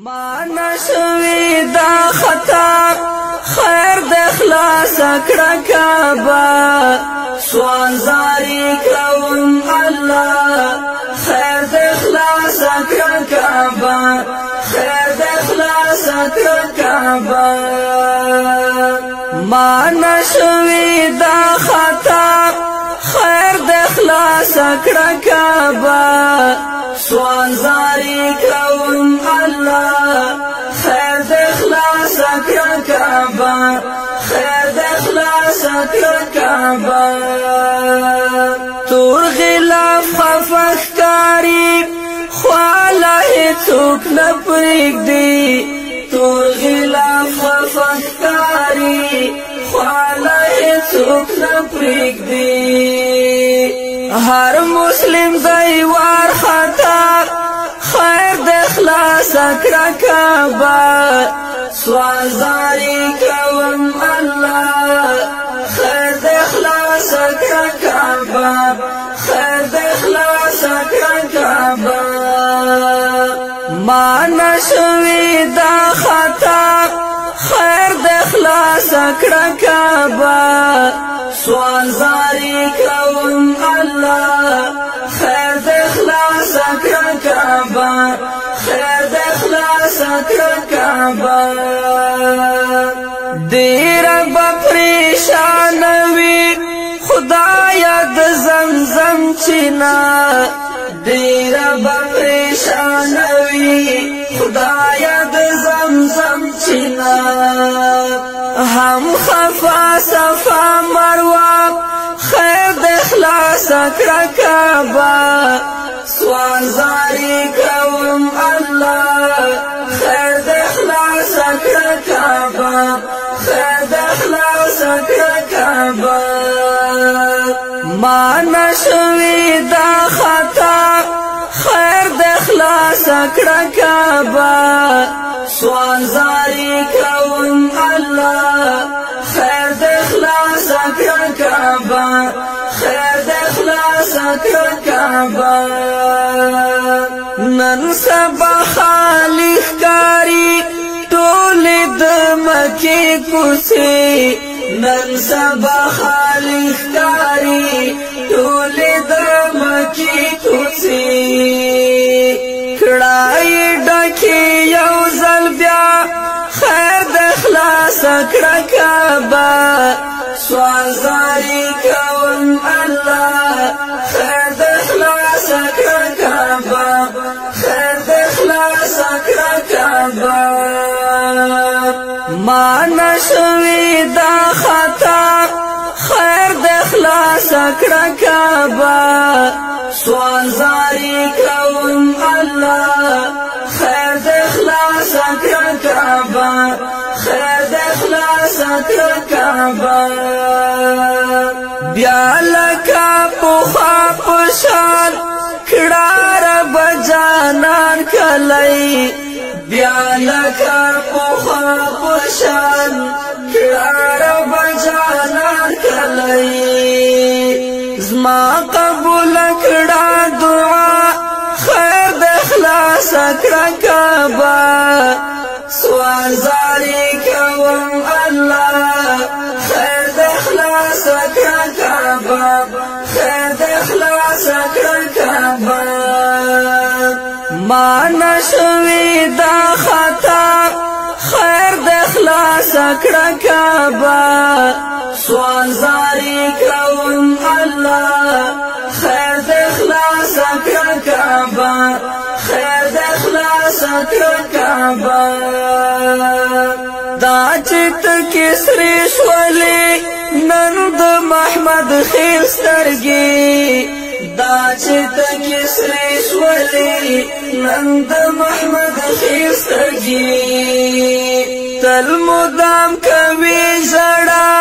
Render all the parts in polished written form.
ما نشوي دا خطا خیر د اخلاص کړه کعبه سوال زاری کوم الله خیر د اخلاص کړه کعبه خیر د اخلاص کړه کعبه ما نشوي دا خطا خیر د اخلاص کړه کعبه سوال زاری کوم الله خیر د اخلاص کړه کعبه خیر د اخلاص کړه کعبه تور غلاف خفخکاری خواله هیڅوک نه پرېږدي تور غلاف خفخکاری خواله هیڅوک نه پرېږدي هر مسلم دی وار خطا خیر د اخلاص کړه کعبه سوال زاری کوم الله خیر د اخلاص کړه کعبه خیر د اخلاص کړه کعبه ما نشوي دا خطا خیر د اخلاص کړه کعبه سوال زاری کوم الله خیر د اخلاص کړه کعبه خیر د اخلاص کړه کعبه ډېر به پریشان وي خدایا د زمزم چینا ډېر به پریشان وي خدایا د زمزم چینا هم خفا صفا مروه خیر د اخلاص کړه کعبه سوال زاری کوم الله خیر د اخلاص کړه کعبه خیر د اخلاص کړه کعبه ما نشوي دا خطا خیر د اخلاص کړه کعبه سوال زاری کوم الله خیر د اخلاص کړه کعبه خیر د اخلاص کړه کعبه نن سبا خالی ښکاري ټولې د مکې کوڅې نن سبا خالی ښکاري ټولې د مکې کوڅې کړای ډکې یو ځل بیا خیر د اخلاص کړه کعبه سوال زاری کوم الله خیر د اخلاص کړه کعبه خیر د اخلاص کړه کعبه ما نشوي دا خطا خیر د اخلاص کړه کعبه سوال زاری کوم الله خیر د اخلاص کړه کعبه خیر د اخلاص کړه کعبه بیا لکه پخوا په شان کړه رب جانان کلی بیا لکه پخوا په شان کړه رب جانان کلی زما قبول کړه دعا خیر د اخلاص کړه کعبه سوال زاری کوم الله خیر د اخلاص کړه کعبه خیر د اخلاص کړه کعبه ما نشوي دا خطا خیر د اخلاص کړه کعبه سوال زاری کوم الله خیر د اخلاص کړه کعبه خیر د اخلاص کړه کعبه دا چې ته کسرې شولې نن د محمد خیل سترګې دا چې ته کسرې شولې نن د محمد خیل سترګې تل مدام کوي ژړا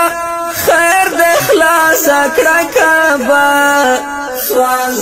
خیر د اخلاص کړه کعبه سوال